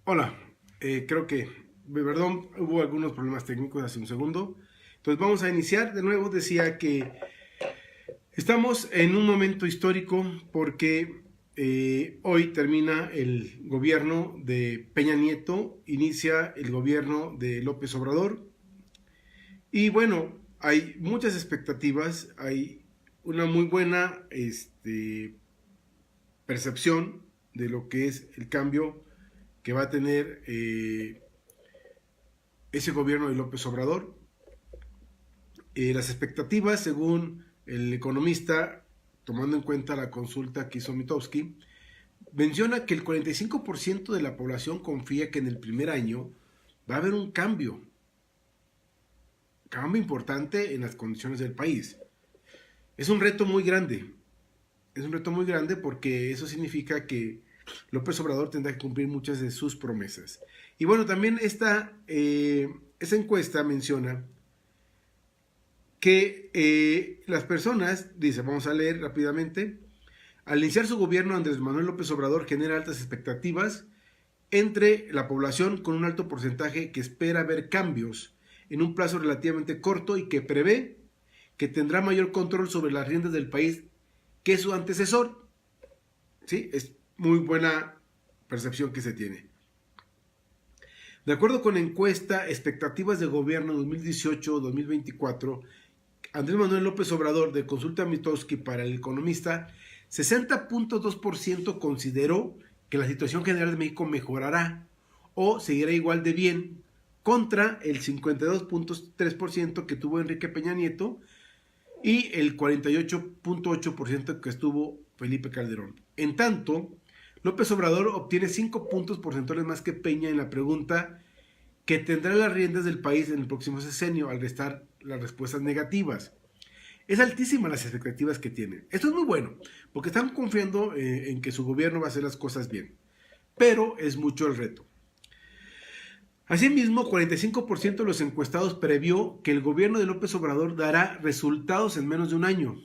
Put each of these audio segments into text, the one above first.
Hola, creo que, perdón, hubo algunos problemas técnicos hace un segundo. Entonces vamos a iniciar de nuevo. Decía que estamos en un momento histórico porque hoy termina el gobierno de Peña Nieto, inicia el gobierno de López Obrador y bueno, hay muchas expectativas, hay una muy buena percepción de lo que es el cambio que va a tener ese gobierno de López Obrador. Las expectativas, según el economista, tomando en cuenta la consulta que hizo Mitofsky, menciona que el 45% de la población confía que en el primer año va a haber un cambio importante en las condiciones del país. Es un reto muy grande, es un reto muy grande porque eso significa que López Obrador tendrá que cumplir muchas de sus promesas. Y bueno, también esta encuesta menciona que las personas, dice, vamos a leer rápidamente, al iniciar su gobierno, Andrés Manuel López Obrador genera altas expectativas entre la población con un alto porcentaje que espera ver cambios en un plazo relativamente corto y que prevé que tendrá mayor control sobre las riendas del país que su antecesor. ¿Sí? Es muy buena percepción que se tiene. De acuerdo con la encuesta Expectativas de Gobierno 2018-2024, Andrés Manuel López Obrador de Consulta Mitofsky para El Economista, 60.2% consideró que la situación general de México mejorará o seguirá igual de bien contra el 52.3% que tuvo Enrique Peña Nieto y el 48.8% que estuvo Felipe Calderón. En tanto, López Obrador obtiene 5 puntos porcentuales más que Peña en la pregunta que tendrá las riendas del país en el próximo sexenio al restar las respuestas negativas. Es altísima las expectativas que tienen. Esto es muy bueno, porque están confiando en que su gobierno va a hacer las cosas bien. Pero es mucho el reto. Asimismo, 45% de los encuestados previó que el gobierno de López Obrador dará resultados en menos de un año,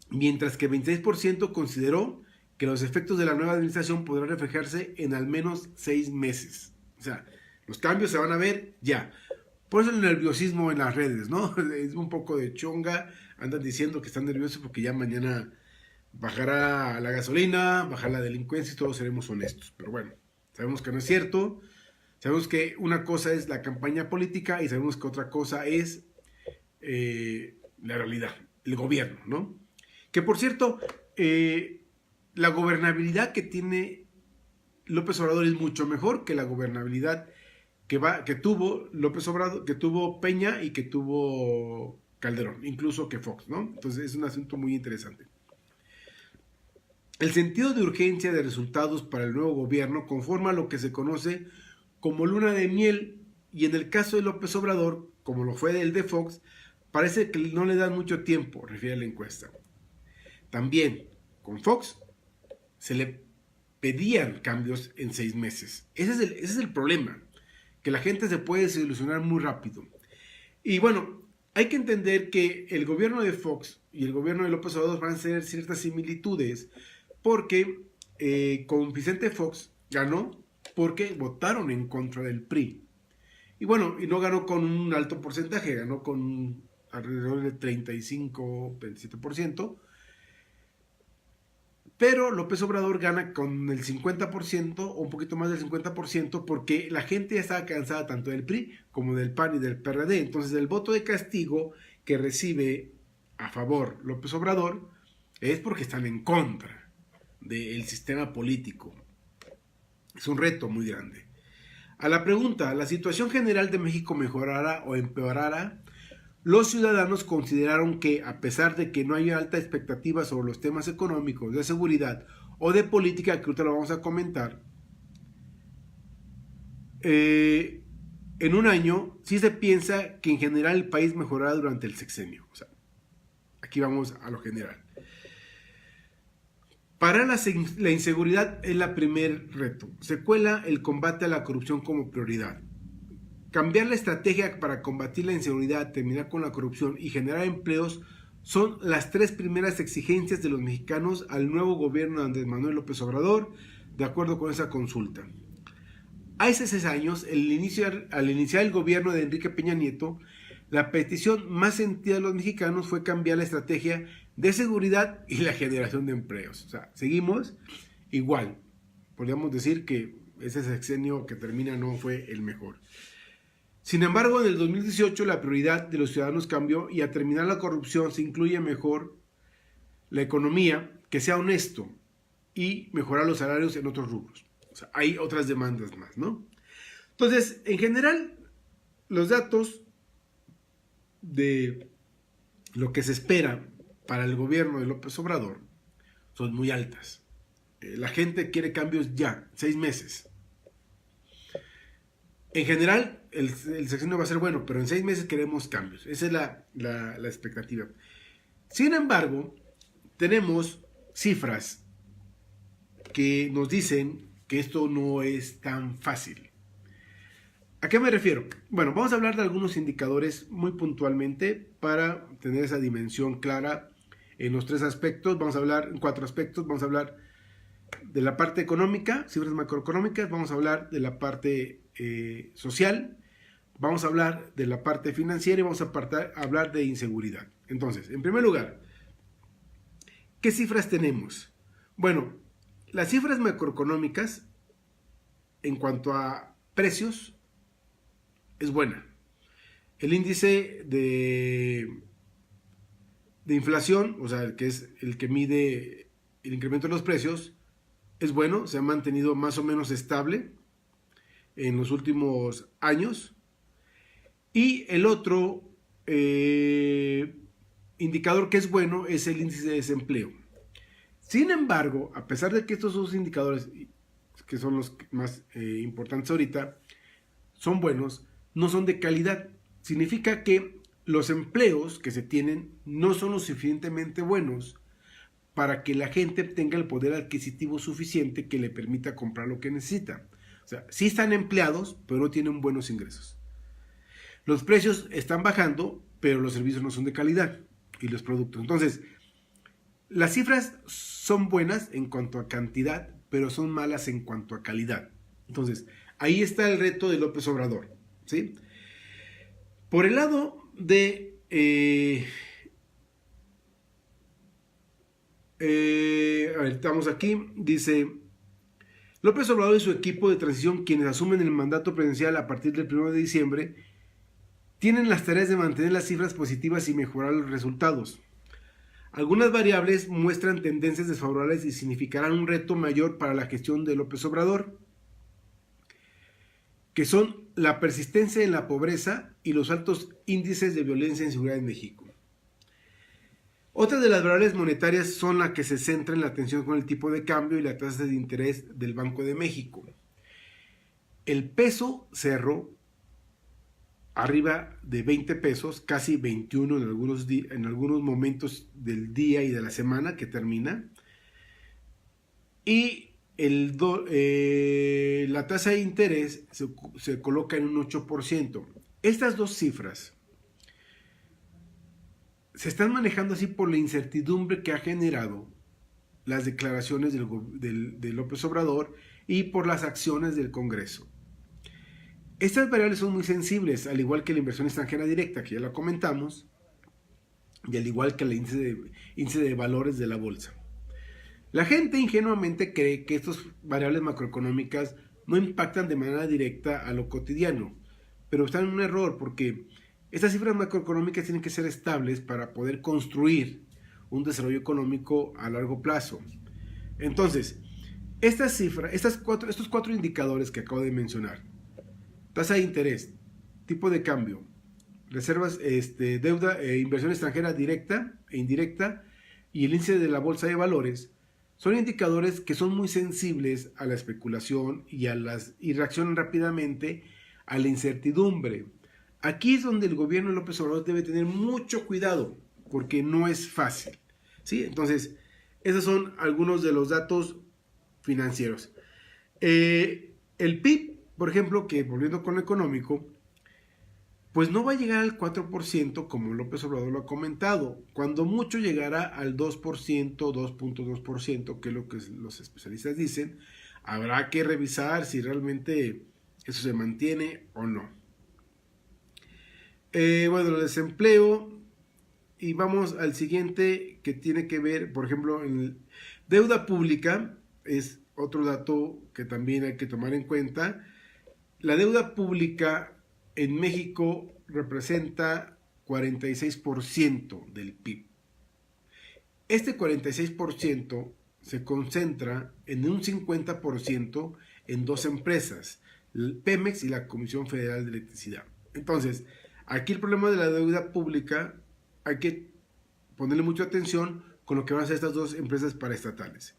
mientras que 26% consideró que los efectos de la nueva administración podrán reflejarse en al menos 6 meses. O sea, los cambios se van a ver ya. Por eso el nerviosismo en las redes, ¿no? Es un poco de chonga. Andan diciendo que están nerviosos porque ya mañana bajará la gasolina, bajará la delincuencia y todos seremos honestos. Pero bueno, sabemos que no es cierto. Sabemos que una cosa es la campaña política y sabemos que otra cosa es la realidad, el gobierno, ¿no? Que por cierto, la gobernabilidad que tiene López Obrador es mucho mejor que la gobernabilidad que tuvo López Obrador, que tuvo Peña y que tuvo Calderón, incluso que Fox, ¿no? Entonces es un asunto muy interesante. El sentido de urgencia de resultados para el nuevo gobierno conforma lo que se conoce como luna de miel y en el caso de López Obrador, como lo fue el de Fox, parece que no le dan mucho tiempo, refiere la encuesta. También con Fox se le pedían cambios en 6 meses. Ese es el problema, que la gente se puede desilusionar muy rápido. Y bueno, hay que entender que el gobierno de Fox y el gobierno de López Obrador van a tener ciertas similitudes porque con Vicente Fox ganó porque votaron en contra del PRI. Y bueno, y no ganó con un alto porcentaje, ganó con alrededor del 35-27%, pero López Obrador gana con el 50% o un poquito más del 50% porque la gente ya estaba cansada tanto del PRI como del PAN y del PRD. Entonces el voto de castigo que recibe a favor López Obrador es porque están en contra del sistema político. Es un reto muy grande. A la pregunta, ¿la situación general de México mejorará o empeorará? Los ciudadanos consideraron que, a pesar de que no haya alta expectativa sobre los temas económicos, de seguridad o de política, que ahorita lo vamos a comentar, en un año sí se piensa que en general el país mejorará durante el sexenio. O sea, aquí vamos a lo general. Para la inseguridad es la primer reto. Se cuela el combate a la corrupción como prioridad. Cambiar la estrategia para combatir la inseguridad, terminar con la corrupción y generar empleos son las 3 primeras exigencias de los mexicanos al nuevo gobierno de Andrés Manuel López Obrador, de acuerdo con esa consulta. Hace 6 años, al iniciar el gobierno de Enrique Peña Nieto, la petición más sentida de los mexicanos fue cambiar la estrategia de seguridad y la generación de empleos. O sea, seguimos igual. Podríamos decir que ese sexenio que termina no fue el mejor. Sin embargo, en el 2018 la prioridad de los ciudadanos cambió y a terminar la corrupción se incluye mejor la economía, que sea honesto y mejorar los salarios en otros rubros. O sea, hay otras demandas más, ¿no? Entonces, en general, los datos de lo que se espera para el gobierno de López Obrador son muy altas. La gente quiere cambios ya, 6 meses. En general, el sexenio va a ser bueno, pero en 6 meses queremos cambios. Esa es la expectativa. Sin embargo, tenemos cifras que nos dicen que esto no es tan fácil. ¿A qué me refiero? Bueno, vamos a hablar de algunos indicadores muy puntualmente para tener esa dimensión clara en los 3 aspectos. Vamos a hablar en 4 aspectos. Vamos a hablar de la parte económica, cifras macroeconómicas. Vamos a hablar de la parte social. Vamos a hablar de la parte financiera y vamos a hablar de inseguridad. Entonces, en primer lugar, ¿qué cifras tenemos? Bueno, las cifras macroeconómicas en cuanto a precios es buena. El índice de inflación, o sea, que es el que mide el incremento de los precios, es bueno, se ha mantenido más o menos estable en los últimos años. Y el otro indicador que es bueno es el índice de desempleo. Sin embargo, a pesar de que estos dos indicadores, que son los más importantes ahorita, son buenos, no son de calidad. Significa que los empleos que se tienen no son lo suficientemente buenos para que la gente tenga el poder adquisitivo suficiente que le permita comprar lo que necesita. O sea, sí están empleados, pero no tienen buenos ingresos. Los precios están bajando, pero los servicios no son de calidad y los productos. Entonces, las cifras son buenas en cuanto a cantidad, pero son malas en cuanto a calidad. Entonces, ahí está el reto de López Obrador, ¿sí? Por el lado de a ver, estamos aquí, dice López Obrador y su equipo de transición, quienes asumen el mandato presidencial a partir del 1 de diciembre, tienen las tareas de mantener las cifras positivas y mejorar los resultados. Algunas variables muestran tendencias desfavorables y significarán un reto mayor para la gestión de López Obrador, que son la persistencia en la pobreza y los altos índices de violencia e inseguridad en México. Otras de las variables monetarias son las que se centran en la atención con el tipo de cambio y la tasa de interés del Banco de México. El peso cerró arriba de 20 pesos, casi 21 en algunos momentos del día y de la semana que termina. Y la tasa de interés se coloca en un 8%. Estas dos cifras se están manejando así por la incertidumbre que ha generado las declaraciones de López Obrador y por las acciones del Congreso. Estas variables son muy sensibles, al igual que la inversión extranjera directa, que ya la comentamos, y al igual que el índice de valores de la bolsa. La gente ingenuamente cree que estas variables macroeconómicas no impactan de manera directa a lo cotidiano, pero están en un error porque estas cifras macroeconómicas tienen que ser estables para poder construir un desarrollo económico a largo plazo. Entonces, estas cifras, estos 4 indicadores que acabo de mencionar, tasa de interés, tipo de cambio, reservas, deuda, inversión extranjera directa e indirecta y el índice de la bolsa de valores, son indicadores que son muy sensibles a la especulación y reaccionan rápidamente a la incertidumbre. Aquí es donde el gobierno de López Obrador debe tener mucho cuidado, porque no es fácil, ¿sí? Entonces, esos son algunos de los datos financieros. El PIB, por ejemplo, que volviendo con lo económico, pues no va a llegar al 4% como López Obrador lo ha comentado. Cuando mucho llegará al 2%, 2.2%, que es lo que los especialistas dicen. Habrá que revisar si realmente ¿Eso se mantiene o no? Bueno, el desempleo. Y vamos al siguiente, que tiene que ver, por ejemplo, en deuda pública. Es otro dato que también hay que tomar en cuenta. La deuda pública en México representa 46% del PIB. Este 46% se concentra en un 50% en dos empresas, el Pemex y la Comisión Federal de Electricidad. Entonces, aquí el problema de la deuda pública hay que ponerle mucha atención con lo que van a hacer estas dos empresas paraestatales.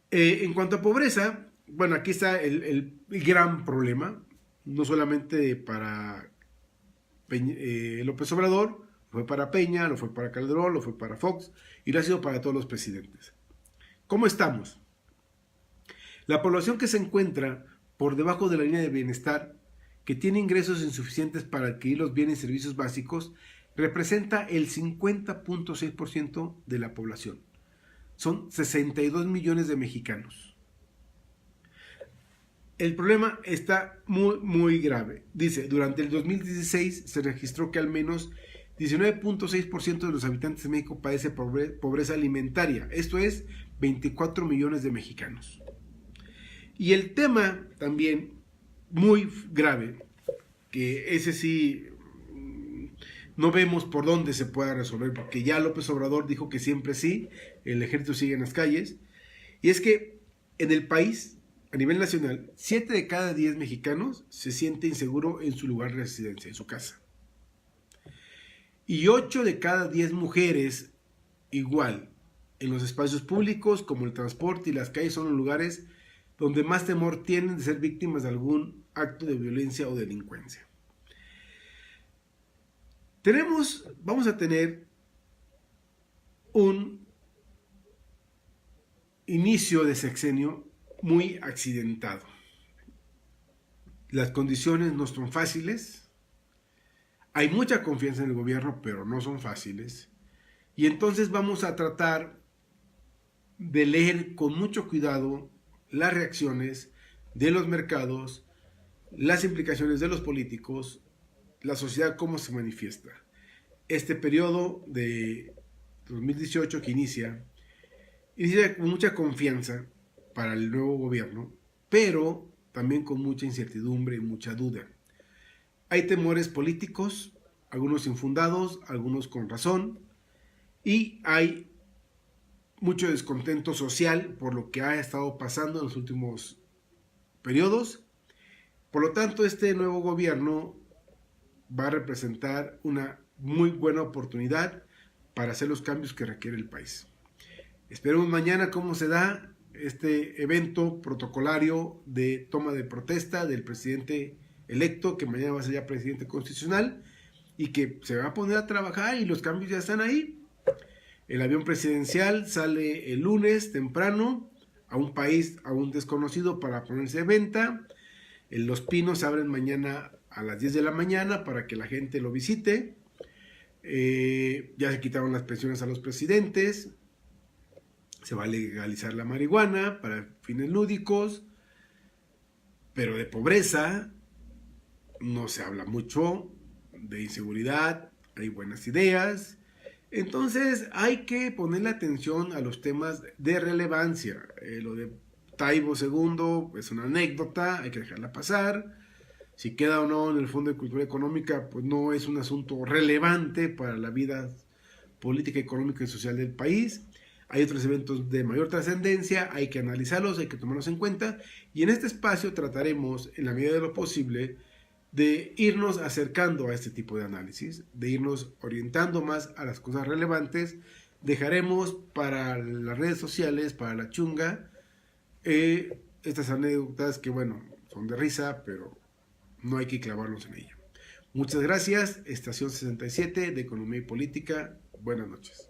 En cuanto a pobreza, bueno, aquí está el gran problema, no solamente para López Obrador, fue para Peña, lo fue para Calderón, lo fue para Fox y lo ha sido para todos los presidentes. ¿Cómo estamos? La población que se encuentra por debajo de la línea de bienestar, que tiene ingresos insuficientes para adquirir los bienes y servicios básicos, representa el 50.6% de la población. Son 62 millones de mexicanos. El problema está muy grave. Dice, durante el 2016 se registró que al menos 19.6% de los habitantes de México padece pobreza alimentaria. Esto es 24 millones de mexicanos. Y el tema también muy grave, que ese sí no vemos por dónde se pueda resolver, porque ya López Obrador dijo que siempre sí, el ejército sigue en las calles, y es que en el país, a nivel nacional, 7 de cada 10 mexicanos se siente inseguro en su lugar de residencia, en su casa. Y 8 de cada 10 mujeres, igual, en los espacios públicos como el transporte y las calles son los lugares donde más temor tienen de ser víctimas de algún acto de violencia o delincuencia. Vamos a tener un inicio de sexenio muy accidentado. Las condiciones no son fáciles, hay mucha confianza en el gobierno, pero no son fáciles, y entonces vamos a tratar de leer con mucho cuidado las reacciones de los mercados, las implicaciones de los políticos, la sociedad cómo se manifiesta. Este periodo de 2018 que inicia con mucha confianza para el nuevo gobierno, pero también con mucha incertidumbre y mucha duda. Hay temores políticos, algunos infundados, algunos con razón, y hay mucho descontento social por lo que ha estado pasando en los últimos periodos. Por lo tanto, este nuevo gobierno va a representar una muy buena oportunidad para hacer los cambios que requiere el país. Esperemos mañana cómo se da este evento protocolario de toma de protesta del presidente electo, que mañana va a ser ya presidente constitucional, y que se va a poner a trabajar y los cambios ya están ahí. El avión presidencial sale el lunes temprano a un país aún desconocido para ponerse de venta. Los Pinos abren mañana a las 10 de la mañana para que la gente lo visite. Ya se quitaron las pensiones a los presidentes. Se va a legalizar la marihuana para fines lúdicos. Pero de pobreza no se habla mucho. De inseguridad hay buenas ideas. Entonces hay que ponerle atención a los temas de relevancia. Lo de Taibo II es una anécdota, hay que dejarla pasar. Si queda o no en el Fondo de Cultura Económica, pues no es un asunto relevante para la vida política, económica y social del país. Hay otros eventos de mayor trascendencia, hay que analizarlos, hay que tomarlos en cuenta. Y en este espacio trataremos, en la medida de lo posible, de irnos acercando a este tipo de análisis, de irnos orientando más a las cosas relevantes. Dejaremos para las redes sociales, para la chunga, estas anécdotas que, bueno, son de risa, pero no hay que clavarnos en ella. Muchas gracias. Estación 67 de Economía y Política. Buenas noches.